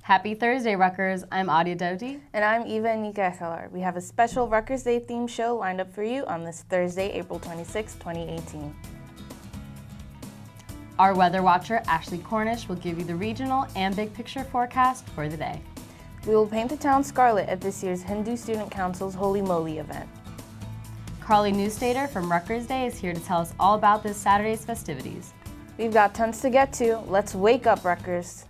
Happy Thursday, Rutgers. I'm Adia Dauti. And I'm Ivha Enike-Ekhelar. We have a special Rutgers Day themed show lined up for you on this Thursday, April 26, 2018. Our weather watcher, Ashley Cornish, will give you the regional and big picture forecast for the day. We will paint the town scarlet at this year's Hindu Student Council's Holy Moli event. Carly Neustater from Rutgers Day is here to tell us all about this Saturday's festivities. We've got tons to get to. Let's wake up, Rutgers.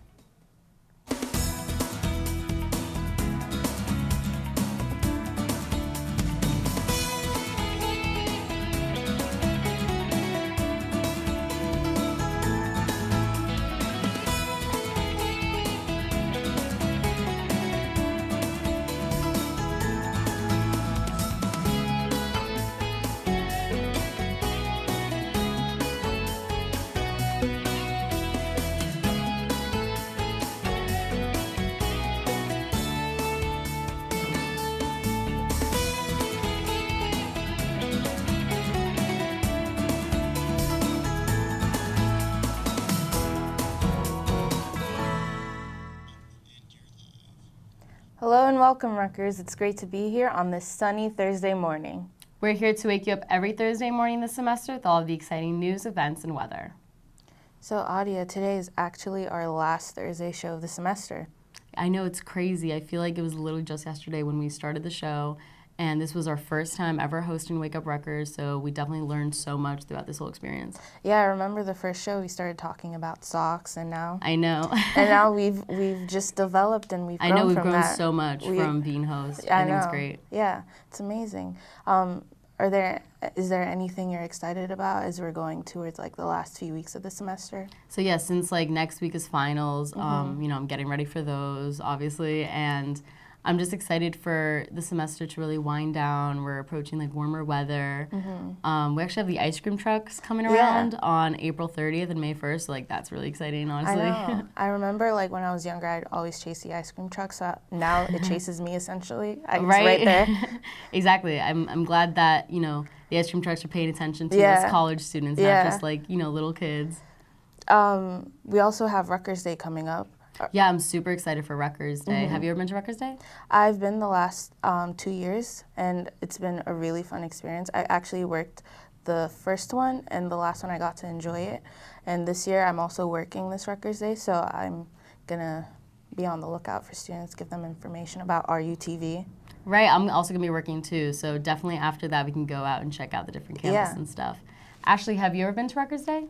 Hello and welcome, Rutgers. It's great to be here on this sunny Thursday morning. We're here to wake you up every Thursday morning this semester with all of the exciting news, events, and weather. So, Adia, today is actually our last Thursday show of the semester. I know, it's crazy. I feel like it was literally just yesterday when we started the show, and this was our first time ever hosting Wake Up Rutgers, so we definitely learned so much throughout this whole experience. Yeah, I remember the first show we started talking about socks, and now I know. and now we've just developed and we've grown from that. I know we've grown so much from being hosts. I think it's great. Yeah, it's amazing. Is there anything you're excited about as we're going towards like the last few weeks of the semester? So yeah, since like next week is finals, I'm getting ready for those, obviously, and I'm just excited for the semester to really wind down. We're approaching like warmer weather. We actually have the ice cream trucks coming around on April 30th and May 1st, so like that's really exciting, honestly. I know. I remember like when I was younger, I'd always chase the ice cream truck, so now it chases me essentially. It's right there. Exactly. I'm glad that, the ice cream trucks are paying attention to us college students, not just like, little kids. We also have Rutgers Day coming up. Yeah, I'm super excited for Rutgers Day. Have you ever been to Rutgers Day? I've been the last 2 years, and it's been a really fun experience. I actually worked the first one, and the last one I got to enjoy it. And this year I'm also working this Rutgers Day, so I'm going to be on the lookout for students, give them information about RUTV. Right, I'm also going to be working too, so definitely after that we can go out and check out the different campuses and stuff. Ashley, have you ever been to Rutgers Day?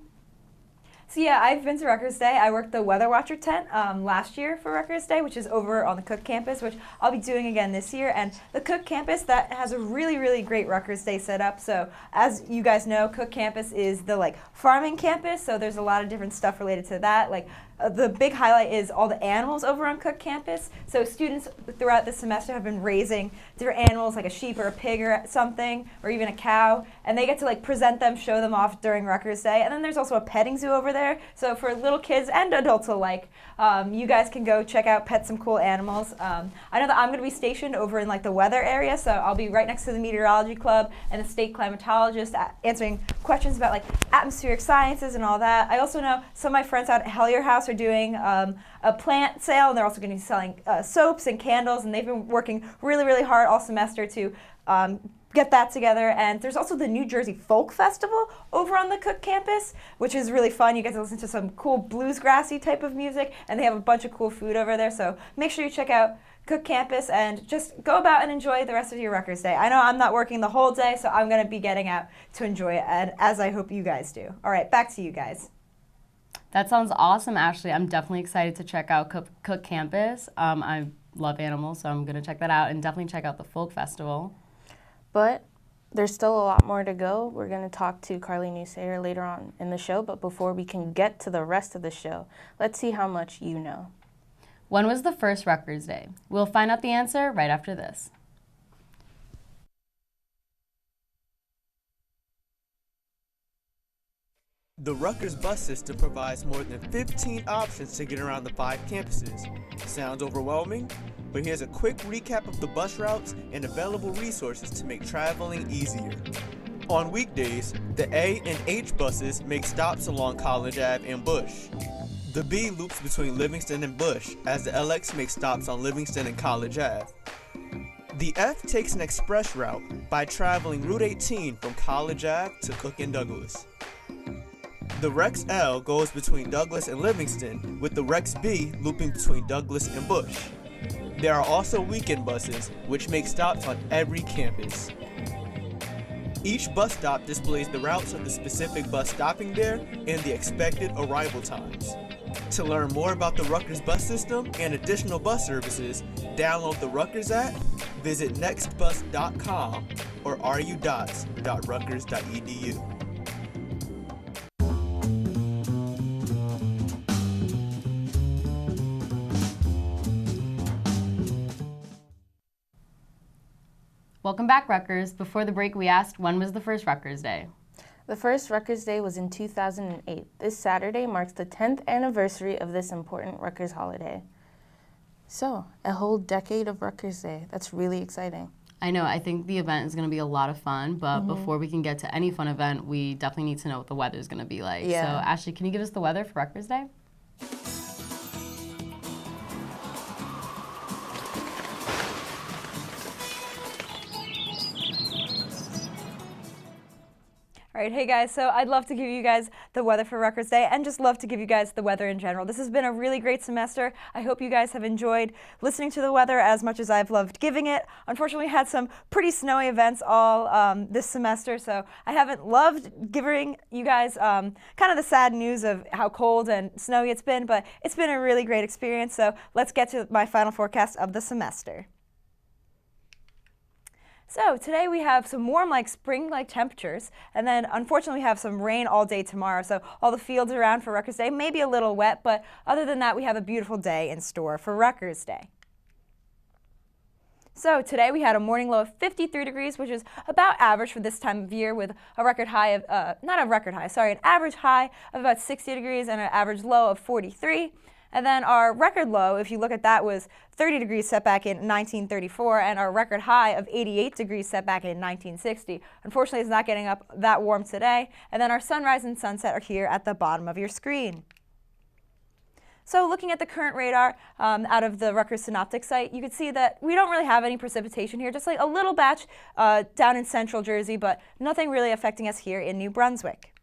So yeah, I've been to Rutgers Day. I worked the Weather Watcher tent last year for Rutgers Day, which is over on the Cook campus, which I'll be doing again this year. And the Cook campus, that has a really, really great Rutgers Day setup. So as you guys know, Cook campus is the farming campus, so there's a lot of different stuff related to that. The big highlight is all the animals over on Cook campus. So students throughout the semester have been raising different animals like a sheep or a pig or something, or even a cow, and they get to present them, show them off during Rutgers Day. And then there's also a petting zoo over there. So for little kids and adults alike, you guys can go check out, pet some cool animals. I know that I'm going to be stationed over in the weather area, so I'll be right next to the meteorology club and the state climatologist answering questions about atmospheric sciences and all that. I also know some of my friends out at Hellier House are doing a plant sale, and they're also going to be selling soaps and candles, and they've been working really, really hard all semester to get that together. And there's also the New Jersey Folk Festival over on the Cook campus, which is really fun. You get to listen to some cool bluesgrassy type of music, and they have a bunch of cool food over there, so make sure you check out Cook campus and just go about and enjoy the rest of your Rutgers Day. I know I'm not working the whole day, so I'm going to be getting out to enjoy it, and as I hope you guys do. All right, back to you guys. That sounds awesome, Ashley. I'm definitely excited to check out Cook campus. I love animals, so I'm going to check that out, and definitely check out the Folk Festival. But there's still a lot more to go. We're going to talk to Carly Neustater later on in the show, but before we can get to the rest of the show, let's see how much you know. When was the first Rutgers Day? We'll find out the answer right after this. The Rutgers bus system provides more than 15 options to get around the 5 campuses. Sounds overwhelming? But here's a quick recap of the bus routes and available resources to make traveling easier. On weekdays, the A and H buses make stops along College Ave and Bush. The B loops between Livingston and Bush as the LX makes stops on Livingston and College Ave. The F takes an express route by traveling Route 18 from College Ave to Cook and Douglas. The Rex L goes between Douglas and Livingston, with the Rex B looping between Douglas and Bush. There are also weekend buses, which make stops on every campus. Each bus stop displays the routes of the specific bus stopping there and the expected arrival times. To learn more about the Rutgers bus system and additional bus services, download the Rutgers app, visit nextbus.com or rudots.rutgers.edu. Welcome back, Rutgers. Before the break, we asked, when was the first Rutgers Day? The first Rutgers Day was in 2008. This Saturday marks the 10th anniversary of this important Rutgers holiday. So, a whole decade of Rutgers Day. That's really exciting. I know, I think the event is going to be a lot of fun, but before we can get to any fun event, we definitely need to know what the weather is going to be like. Yeah. So, Ashley, can you give us the weather for Rutgers Day? All right, hey guys, so I'd love to give you guys the weather for Rutgers Day and just love to give you guys the weather in general. This has been a really great semester. I hope you guys have enjoyed listening to the weather as much as I've loved giving it. Unfortunately, we had some pretty snowy events all this semester, so I haven't loved giving you guys kind of the sad news of how cold and snowy it's been, but it's been a really great experience. So let's get to my final forecast of the semester. So today we have some warm, like spring-like temperatures, and then unfortunately we have some rain all day tomorrow, so all the fields around for Rutgers Day may be a little wet, but other than that we have a beautiful day in store for Rutgers Day. So today we had a morning low of 53 degrees, which is about average for this time of year, with a record high of, an average high of about 60 degrees and an average low of 43. And then our record low, if you look at that, was 30 degrees set back in 1934, and our record high of 88 degrees set back in 1960. Unfortunately, it's not getting up that warm today. And then our sunrise and sunset are here at the bottom of your screen. So looking at the current radar out of the Rutgers Synoptic site, you can see that we don't really have any precipitation here, just like a little batch down in central Jersey, but nothing really affecting us here in New Brunswick.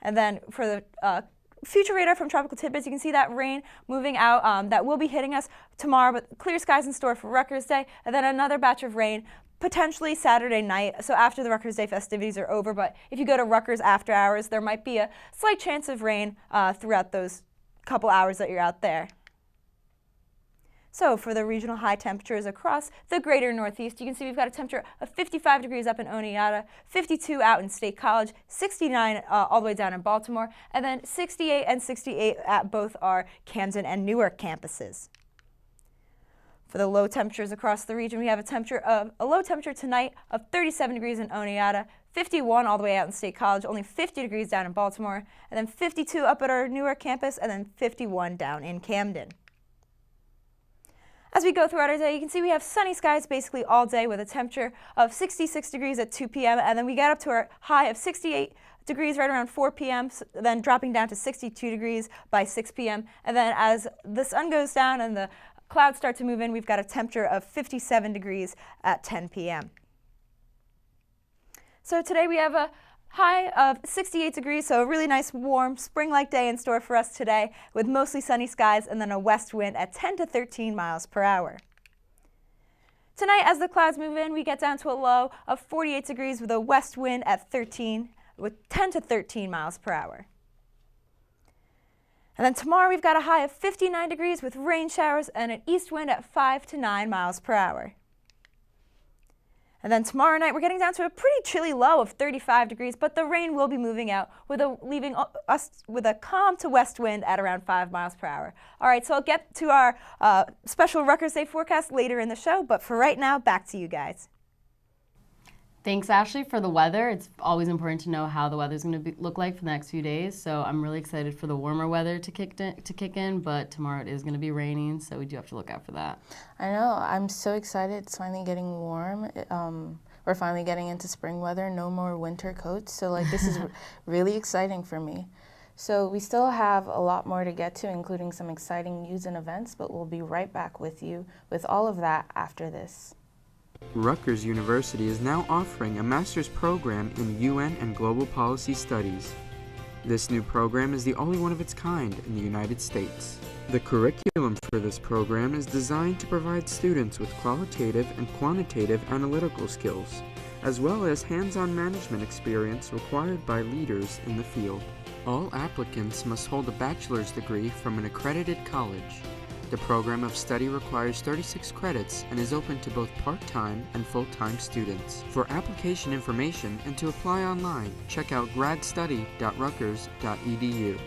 And then for the future radar from Tropical Tidbits, you can see that rain moving out that will be hitting us tomorrow, but clear skies in store for Rutgers Day, and then another batch of rain potentially Saturday night, so after the Rutgers Day festivities are over. But if you go to Rutgers after hours, there might be a slight chance of rain throughout those couple hours that you're out there. So for the regional high temperatures across the greater Northeast, you can see we've got a temperature of 55 degrees up in Oneida, 52 out in State College, 69 all the way down in Baltimore, and then 68 and 68 at both our Camden and Newark campuses. For the low temperatures across the region, we have a low temperature tonight of 37 degrees in Oneida, 51 all the way out in State College, only 50 degrees down in Baltimore, and then 52 up at our Newark campus, and then 51 down in Camden. As we go throughout our day, you can see we have sunny skies basically all day with a temperature of 66 degrees at 2 p.m. and then we get up to our high of 68 degrees right around 4 p.m., then dropping down to 62 degrees by 6 p.m. And then as the sun goes down and the clouds start to move in, we've got a temperature of 57 degrees at 10 p.m. So today we have a high of 68 degrees, so a really nice warm spring-like day in store for us today with mostly sunny skies and then a west wind at 10 to 13 miles per hour. Tonight, as the clouds move in, we get down to a low of 48 degrees with a west wind at 10 to 13 miles per hour. And then tomorrow we've got a high of 59 degrees with rain showers and an east wind at 5 to 9 miles per hour. And then tomorrow night, we're getting down to a pretty chilly low of 35 degrees, but the rain will be moving out, leaving us with a calm to west wind at around 5 miles per hour. All right, so I'll get to our special Rutgers Day forecast later in the show, but for right now, back to you guys. Thanks, Ashley, for the weather. It's always important to know how the weather's going to look like for the next few days. So I'm really excited for the warmer weather to kick in, but tomorrow it is going to be raining, so we do have to look out for that. I know. I'm so excited. It's finally getting warm. We're finally getting into spring weather. No more winter coats. So like this is really exciting for me. So we still have a lot more to get to, including some exciting news and events, but we'll be right back with you with all of that after this. Rutgers University is now offering a master's program in UN and Global Policy Studies. This new program is the only one of its kind in the United States. The curriculum for this program is designed to provide students with qualitative and quantitative analytical skills, as well as hands-on management experience required by leaders in the field. All applicants must hold a bachelor's degree from an accredited college. The program of study requires 36 credits and is open to both part-time and full-time students. For application information and to apply online, check out gradstudy.rutgers.edu.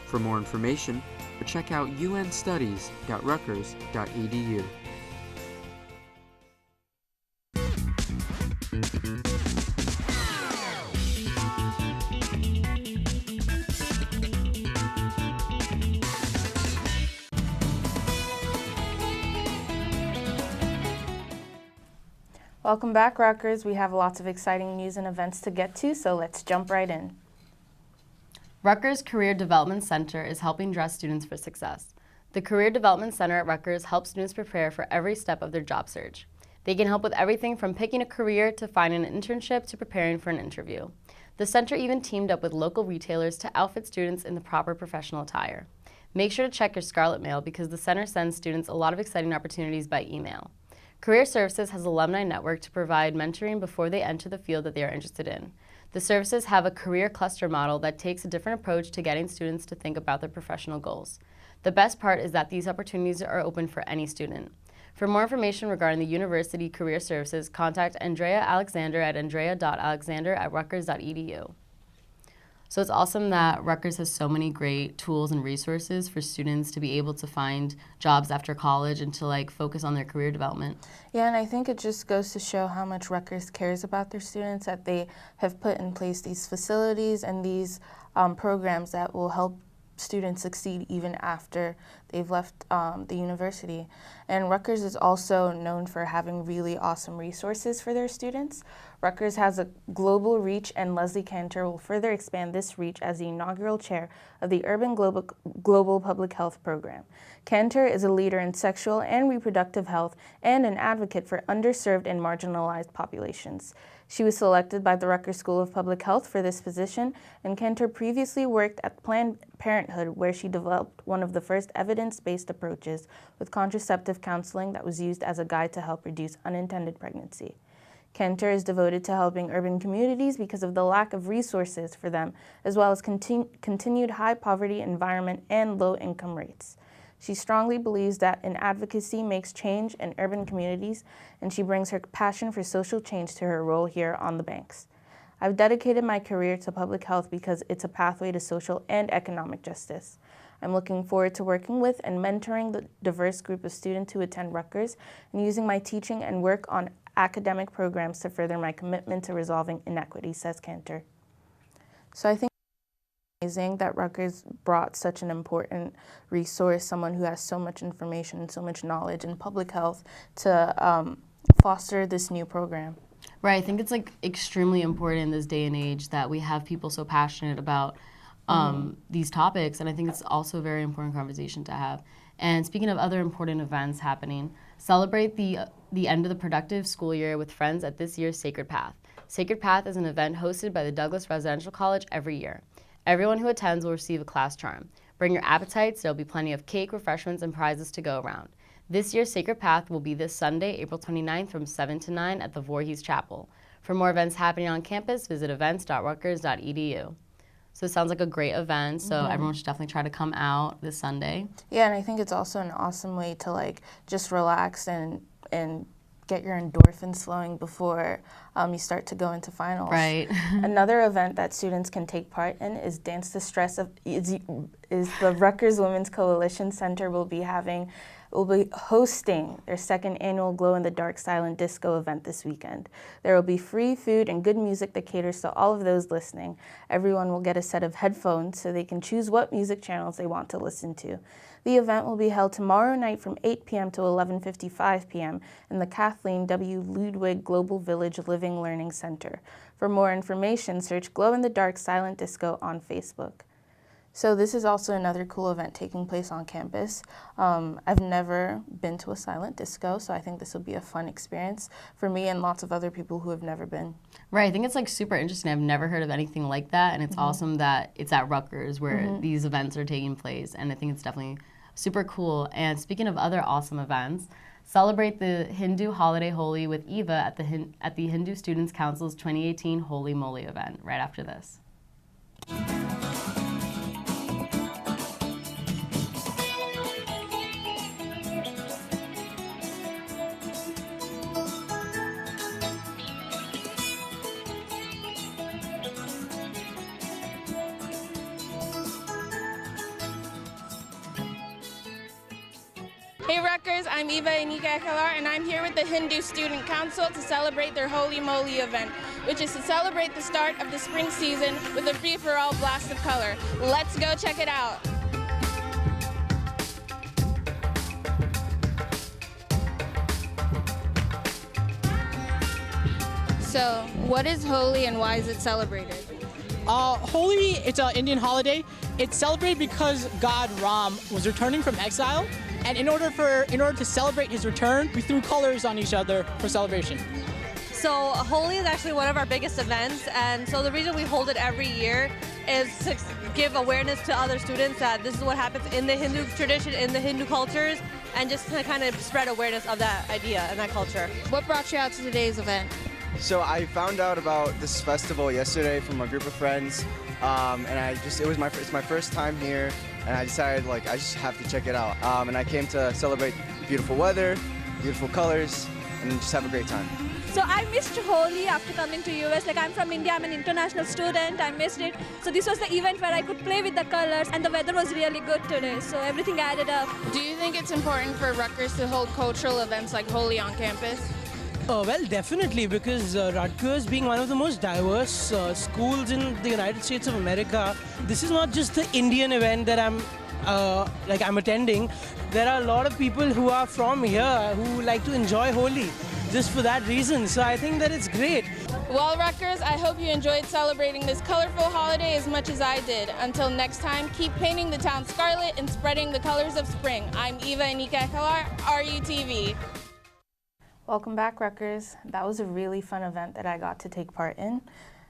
For more information, check out unstudies.rutgers.edu. Welcome back, Rutgers. We have lots of exciting news and events to get to, so let's jump right in. Rutgers Career Development Center is helping dress students for success. The Career Development Center at Rutgers helps students prepare for every step of their job search. They can help with everything from picking a career to finding an internship to preparing for an interview. The center even teamed up with local retailers to outfit students in the proper professional attire. Make sure to check your Scarlet Mail because the center sends students a lot of exciting opportunities by email. Career Services has an alumni network to provide mentoring before they enter the field that they are interested in. The services have a career cluster model that takes a different approach to getting students to think about their professional goals. The best part is that these opportunities are open for any student. For more information regarding the University Career Services, contact Andrea Alexander at andrea.alexander@rutgers.edu. So it's awesome that Rutgers has so many great tools and resources for students to be able to find jobs after college and to focus on their career development. Yeah, and I think it just goes to show how much Rutgers cares about their students, that they have put in place these facilities and these programs that will help students succeed even after they've left the university. And Rutgers is also known for having really awesome resources for their students. Rutgers has a global reach, and Leslie Cantor will further expand this reach as the inaugural chair of the Urban Global Public Health Program. Cantor is a leader in sexual and reproductive health and an advocate for underserved and marginalized populations. She was selected by the Rutgers School of Public Health for this position, and Cantor previously worked at Planned Parenthood, where she developed one of the first evidence-based approaches with contraceptive counseling that was used as a guide to help reduce unintended pregnancy. Cantor is devoted to helping urban communities because of the lack of resources for them, as well as continued high poverty environment and low income rates. She strongly believes that an advocacy makes change in urban communities, and she brings her passion for social change to her role here on the banks. I've dedicated my career to public health because it's a pathway to social and economic justice. I'm looking forward to working with and mentoring the diverse group of students who attend Rutgers and using my teaching and work on academic programs to further my commitment to resolving inequity, says Cantor. So I think it's amazing that Rutgers brought such an important resource, someone who has so much information and so much knowledge in public health, to foster this new program. Right, I think it's extremely important in this day and age that we have people so passionate about these topics, and I think it's also a very important conversation to have. And speaking of other important events happening, celebrate the end of the productive school year with friends at this year's Sacred Path. Sacred Path is an event hosted by the Douglas Residential College every year. Everyone who attends will receive a class charm. Bring your appetites, there'll be plenty of cake, refreshments, and prizes to go around. This year's Sacred Path will be this Sunday, April 29th from 7 to 9 at the Voorhees Chapel. For more events happening on campus, visit events.rutgers.edu. So it sounds like a great event, so everyone should definitely try to come out this Sunday. Yeah, and I think it's also an awesome way to just relax and get your endorphins flowing before you start to go into finals. Right. Another event that students can take part in is Dance the Stress is the Rutgers Women's Coalition Center will be hosting their second annual Glow in the Dark Silent Disco event this weekend. There will be free food and good music that caters to all of those listening. Everyone will get a set of headphones so they can choose what music channels they want to listen to. The event will be held tomorrow night from 8 p.m. to 11:55 p.m. in the Kathleen W. Ludwig Global Village Living Learning Center. For more information, search Glow in the Dark Silent Disco on Facebook. So this is also another cool event taking place on campus. I've never been to a silent disco, so I think this will be a fun experience for me and lots of other people who have never been. Right, I think it's like super interesting. I've never heard of anything like that, and it's awesome that it's at Rutgers where these events are taking place, and I think it's definitely super cool. And speaking of other awesome events, celebrate the Hindu holiday Holi with Ivha at the Hindu Students Council's 2018 Holi Moli event right after this. Hey Rutgers, I'm Ivha Enike-Ekhelar, and I'm here with the Hindu Student Council to celebrate their Holi Moli event, which is to celebrate the start of the spring season with a free-for-all blast of color. Let's go check it out. So, what is Holi and why is it celebrated? Holi, it's an Indian holiday. It's celebrated because God Ram was returning from exile, and in order to celebrate his return, we threw colors on each other for celebration. So Holi is actually one of our biggest events, and so the reason we hold it every year is to give awareness to other students that this is what happens in the Hindu tradition, in the Hindu cultures, and just to kind of spread awareness of that idea and that culture. What brought you out to today's event? So I found out about this festival yesterday from a group of friends, and it's my first time here, and I decided I just have to check it out. And I came to celebrate beautiful weather, beautiful colors, and just have a great time. So I missed Holi after coming to US. I'm from India, I'm an international student, I missed it. So this was the event where I could play with the colors, and the weather was really good today, so everything added up. Do you think it's important for Rutgers to hold cultural events like Holi on campus? Well, definitely, because Rutgers being one of the most diverse schools in the United States of America, this is not just the Indian event that I'm attending. There are a lot of people who are from here who like to enjoy Holi just for that reason. So I think that it's great. Well, Rutgers, I hope you enjoyed celebrating this colorful holiday as much as I did. Until next time, keep painting the town scarlet and spreading the colors of spring. I'm Ivha Enike-Ekhelar, RUTV. Welcome back, Rutgers. That was a really fun event that I got to take part in.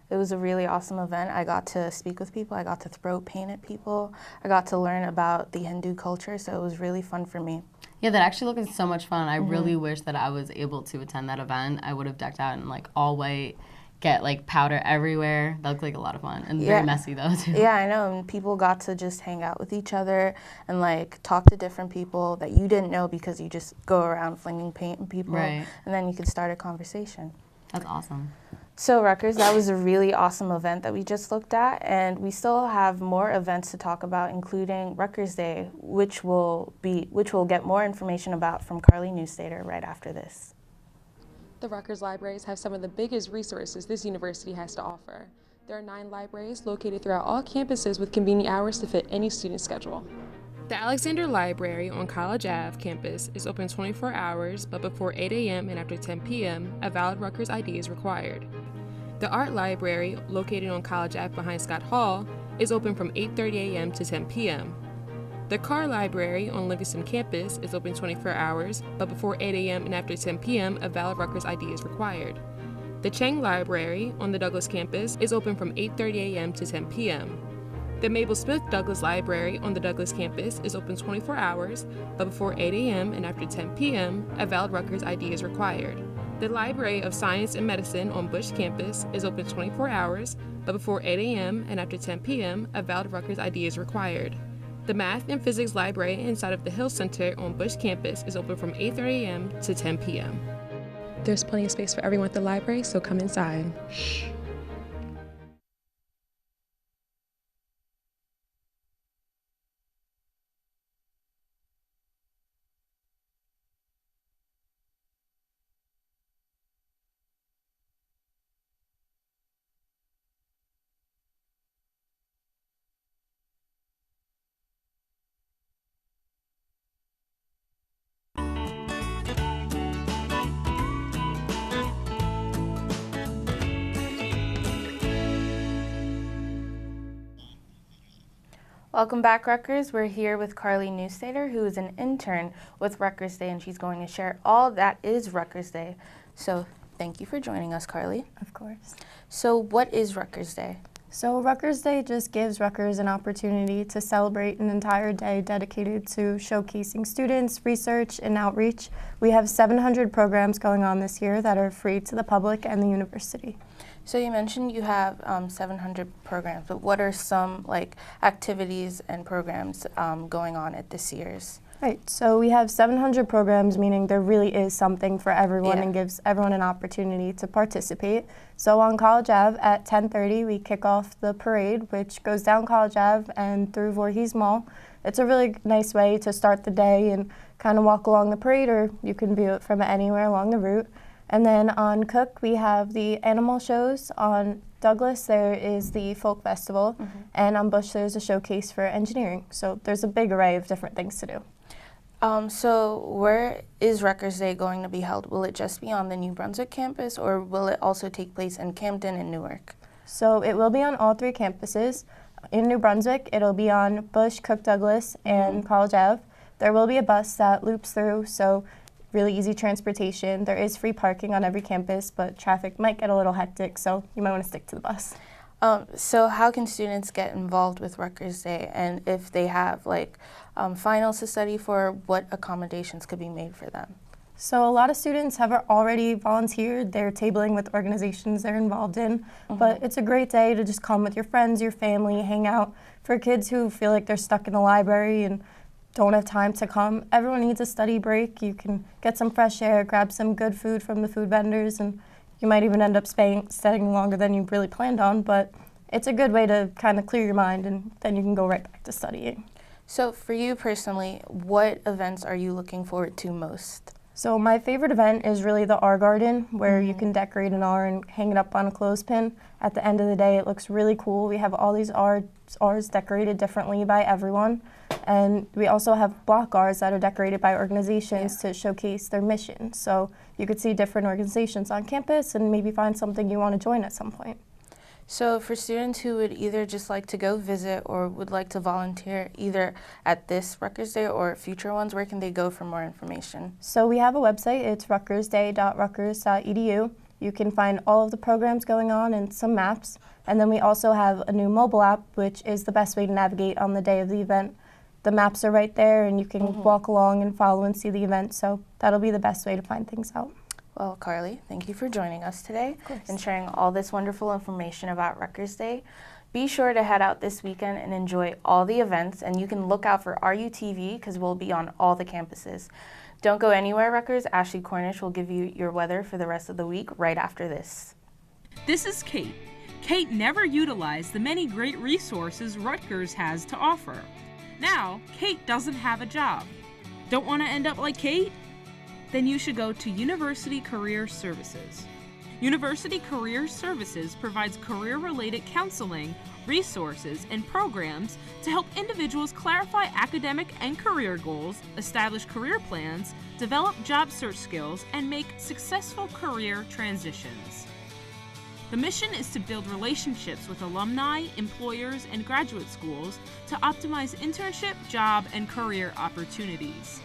It was a really awesome event. I got to speak with people, I got to throw paint at people, I got to learn about the Hindu culture, so it was really fun for me. Yeah, that actually looked like so much fun. I really wish that I was able to attend that event. I would have decked out in all white, get powder everywhere. That looked like a lot of fun and very messy though too. Yeah, I know, and people got to just hang out with each other and talk to different people that you didn't know because you just go around flinging paint at people, right. And then you could start a conversation. That's awesome. So Rutgers, that was a really awesome event that we just looked at, and we still have more events to talk about, including Rutgers Day, which we'll get more information about from Carly Neustater right after this. The Rutgers libraries have some of the biggest resources this university has to offer. There are 9 libraries located throughout all campuses with convenient hours to fit any student schedule. The Alexander Library on College Ave campus is open 24 hours, but before 8 a.m. and after 10 p.m., a valid Rutgers ID is required. The Art Library, located on College Ave behind Scott Hall, is open from 8:30 a.m. to 10 p.m. The Carr Library on Livingston campus is open 24 hours, but before 8 a.m. and after 10 p.m., a valid Rutgers ID is required. The Chang Library on the Douglas campus is open from 8:30 a.m. to 10 p.m. The Mabel Smith Douglas Library on the Douglas campus is open 24 hours, but before 8 a.m. and after 10 p.m., a valid Rutgers ID is required. The Library of Science and Medicine on Bush campus is open 24 hours, but before 8 a.m. and after 10 p.m., a valid Rutgers ID is required. The Math and Physics Library inside of the Hill Center on Bush campus is open from 8:30 a.m. to 10 p.m. There's plenty of space for everyone at the library, so come inside. Shh. Welcome back, Rutgers. We're here with Carly Neustater, who is an intern with Rutgers Day, and she's going to share all that is Rutgers Day. So thank you for joining us, Carly. Of course. So what is Rutgers Day? So Rutgers Day just gives Rutgers an opportunity to celebrate an entire day dedicated to showcasing students, research, and outreach. We have 700 programs going on this year that are free to the public and the university. So you mentioned you have 700 programs, but what are some activities and programs going on at this year's? Right, so we have 700 programs, meaning there really is something for everyone and gives everyone an opportunity to participate. So on College Ave at 10:30, we kick off the parade, which goes down College Ave and through Voorhees Mall. It's a really nice way to start the day and kind of walk along the parade, or you can view it from anywhere along the route. And then on Cook, we have the animal shows. On Douglas, there is the folk festival, and on Bush, there's a showcase for engineering. So there's a big array of different things to do. So where is Rutgers Day going to be held? Will it just be on the New Brunswick campus, or will it also take place in Camden and Newark? So it will be on all three campuses. In New Brunswick, it'll be on Bush, Cook, Douglas, and College Ave. There will be a bus that loops through, so really easy transportation. There is free parking on every campus, but traffic might get a little hectic, so you might want to stick to the bus. So how can students get involved with Rutgers Day, and if they have finals to study for, what accommodations could be made for them? So a lot of students have already volunteered. They're tabling with organizations they're involved in, but it's a great day to just come with your friends, your family, hang out. For kids who feel like they're stuck in the library and don't have time to come, everyone needs a study break. You can get some fresh air, grab some good food from the food vendors, and you might even end up staying longer than you really planned on, but it's a good way to kind of clear your mind, and then you can go right back to studying. So for you personally, what events are you looking forward to most? So my favorite event is really the R Garden, where you can decorate an R and hang it up on a clothespin. At the end of the day, it looks really cool. We have all these Rs decorated differently by everyone. And we also have block Rs that are decorated by organizations to showcase their mission. So you could see different organizations on campus and maybe find something you want to join at some point. So for students who would either just like to go visit or would like to volunteer either at this Rutgers Day or future ones, where can they go for more information? So we have a website. It's rutgersday.rutgers.edu. You can find all of the programs going on and some maps. And then we also have a new mobile app, which is the best way to navigate on the day of the event. The maps are right there, and you can walk along and follow and see the event. So that'll be the best way to find things out. Well, Carly, thank you for joining us today and sharing all this wonderful information about Rutgers Day. Be sure to head out this weekend and enjoy all the events, and you can look out for RUTV because we'll be on all the campuses. Don't go anywhere, Rutgers. Ashley Cornish will give you your weather for the rest of the week right after this. This is Kate. Kate never utilized the many great resources Rutgers has to offer. Now, Kate doesn't have a job. Don't want to end up like Kate? Then you should go to University Career Services. University Career Services provides career-related counseling, resources, and programs to help individuals clarify academic and career goals, establish career plans, develop job search skills, and make successful career transitions. The mission is to build relationships with alumni, employers, and graduate schools to optimize internship, job, and career opportunities.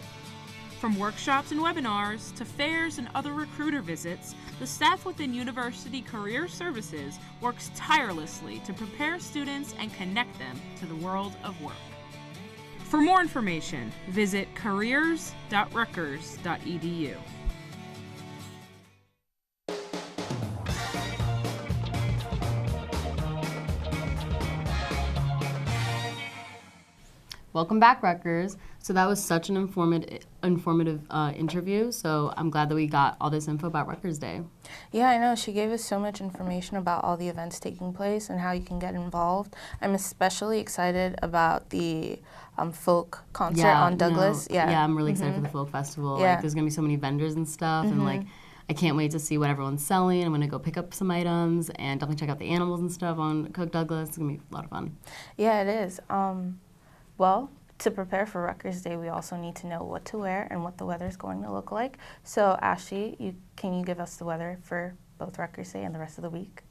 From workshops and webinars to fairs and other recruiter visits, the staff within University Career Services works tirelessly to prepare students and connect them to the world of work. For more information, visit careers.rutgers.edu. Welcome back, Rutgers. So that was such an informative interview, so I'm glad that we got all this info about Rutgers Day. Yeah, I know. She gave us so much information about all the events taking place and how you can get involved. I'm especially excited about the folk concert on Douglas. Yeah, I'm really excited for the folk festival. Yeah. There's going to be so many vendors and stuff, and I can't wait to see what everyone's selling. I'm going to go pick up some items and definitely check out the animals and stuff on Cook Douglas. It's going to be a lot of fun. Yeah, it is. Well, to prepare for Rutgers Day, we also need to know what to wear and what the weather is going to look like. So, Ashley, can you give us the weather for both Rutgers Day and the rest of the week?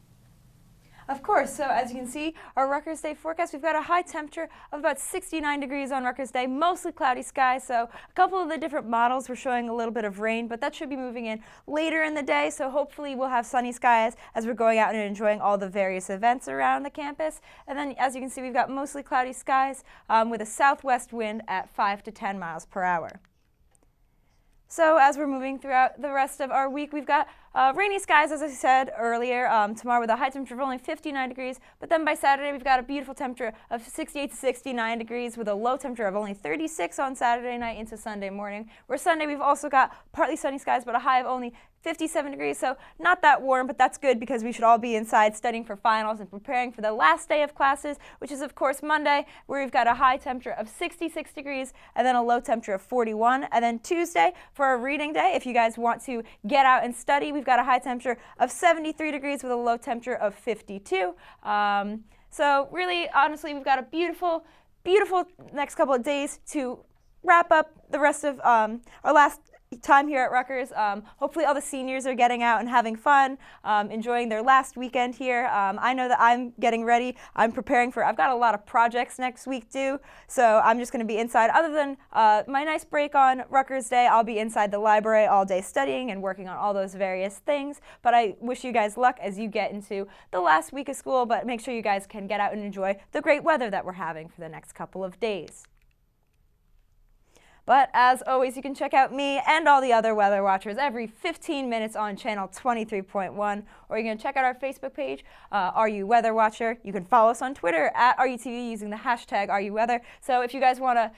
Of course. So as you can see, our Rutgers Day forecast, we've got a high temperature of about 69 degrees on Rutgers Day, mostly cloudy skies. So a couple of the different models were showing a little bit of rain, but that should be moving in later in the day. So hopefully we'll have sunny skies as we're going out and enjoying all the various events around the campus. And then as you can see, we've got mostly cloudy skies with a southwest wind at 5 to 10 miles per hour. So as we're moving throughout the rest of our week, we've got rainy skies, as I said earlier, tomorrow with a high temperature of only 59 degrees. But then by Saturday, we've got a beautiful temperature of 68 to 69 degrees with a low temperature of only 36 on Saturday night into Sunday morning. Where Sunday, we've also got partly sunny skies, but a high of only 57 degrees, so not that warm, but that's good because we should all be inside studying for finals and preparing for the last day of classes, which is, of course, Monday, where we've got a high temperature of 66 degrees and then a low temperature of 41. And then Tuesday, for our reading day, if you guys want to get out and study, we've got a high temperature of 73 degrees with a low temperature of 52. So really, honestly, we've got a beautiful, beautiful next couple of days to wrap up the rest of our last time here at Rutgers. Hopefully all the seniors are getting out and having fun, enjoying their last weekend here. I know that I'm getting ready. I'm preparing for, I've got a lot of projects next week due, so I'm just going to be inside. Other than my nice break on Rutgers Day, I'll be inside the library all day studying and working on all those various things. But I wish you guys luck as you get into the last week of school, but make sure you guys can get out and enjoy the great weather that we're having for the next couple of days. But as always, you can check out me and all the other weather watchers every 15 minutes on channel 23.1, or you can check out our Facebook page, Are You Weather Watcher. You can follow us on Twitter at RUTV using the hashtag RUWeather. So if you guys want to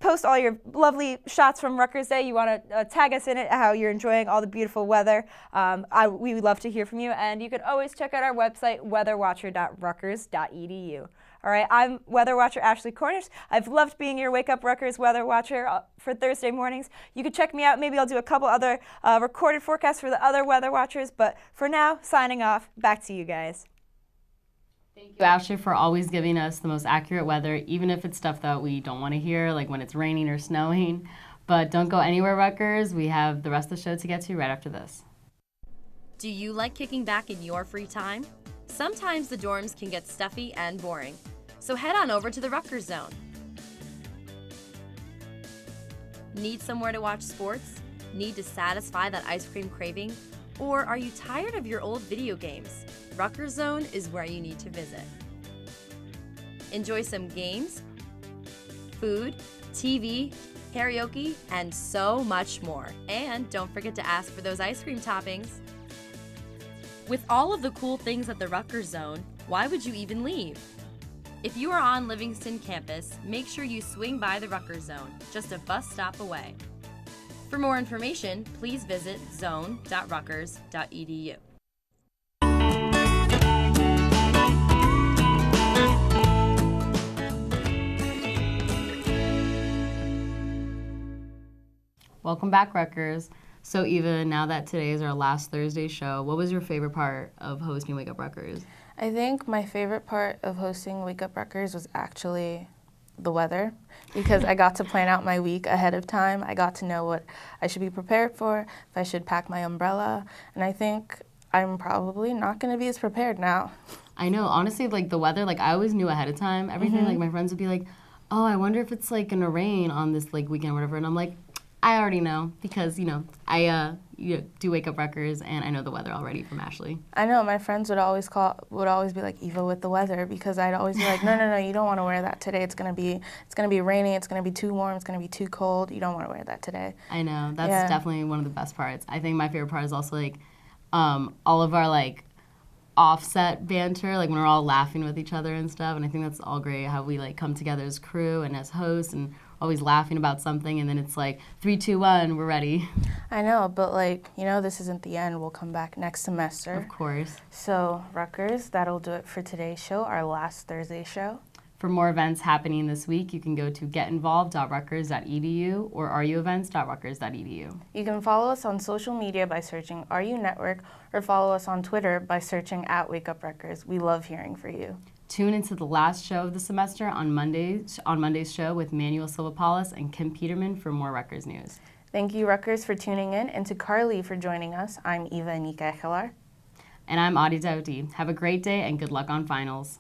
post all your lovely shots from Rutgers Day, you want to tag us in it, how you're enjoying all the beautiful weather, we would love to hear from you. And you can always check out our website, weatherwatcher.rutgers.edu. All right, I'm Weather Watcher Ashley Cornish. I've loved being your Wake Up Rutgers Weather Watcher for Thursday mornings. You can check me out. Maybe I'll do a couple other recorded forecasts for the other Weather Watchers. But for now, signing off. Back to you guys. Thank you, Ashley, for always giving us the most accurate weather, even if it's stuff that we don't want to hear, like when it's raining or snowing. But don't go anywhere, Rutgers. We have the rest of the show to get to right after this. Do you like kicking back in your free time? Sometimes the dorms can get stuffy and boring. So head on over to the Rutgers Zone. Need somewhere to watch sports? Need to satisfy that ice cream craving? Or are you tired of your old video games? Rutgers Zone is where you need to visit. Enjoy some games, food, TV, karaoke, and so much more. And don't forget to ask for those ice cream toppings. With all of the cool things at the Rutgers Zone, why would you even leave? If you are on Livingston campus, make sure you swing by the Rutgers Zone, just a bus stop away. For more information, please visit zone.rutgers.edu. Welcome back, Rutgers. So Ivha, now that today is our last Thursday show, what was your favorite part of hosting Wake Up Rutgers? I think my favorite part of hosting Wake Up Rutgers was actually the weather, because I got to plan out my week ahead of time. I got to know what I should be prepared for, if I should pack my umbrella, and I think I'm probably not going to be as prepared now. I know, honestly, like the weather, like I always knew ahead of time everything. Like my friends would be like, oh, I wonder if it's like going to rain on this like weekend or whatever, and I'm like, I already know because, you know, I do Wake Up Rutgers and I know the weather already from Ashley. I know, my friends would always be like, Ivha with the weather, because I'd always be like, no, you don't want to wear that today. It's gonna be raining, it's gonna be too warm, it's gonna be too cold. You don't want to wear that today. I know, that's definitely one of the best parts. I think my favorite part is also like all of our like offset banter, like when we're all laughing with each other and stuff, and I think that's all great how we like come together as crew and as hosts and always laughing about something, and then it's like 3, 2, 1, we're ready. I know, but like, you know, this isn't the end. We'll come back next semester. Of course. So Rutgers, that'll do it for today's show, our last Thursday show. For more events happening this week, you can go to getinvolved.rutgers.edu or ruevents.rutgers.edu. You can follow us on social media by searching RU Network, or follow us on Twitter by searching @WakeUpRutgers. We love hearing from you. Tune into the last show of the semester on Monday's show with Manuel Silvapalis and Kim Peterman for more Rutgers news. Thank you, Rutgers, for tuning in, and to Carly for joining us. I'm Ivha Enike-Ekhelar. And I'm Adia Dauti. Have a great day and good luck on finals.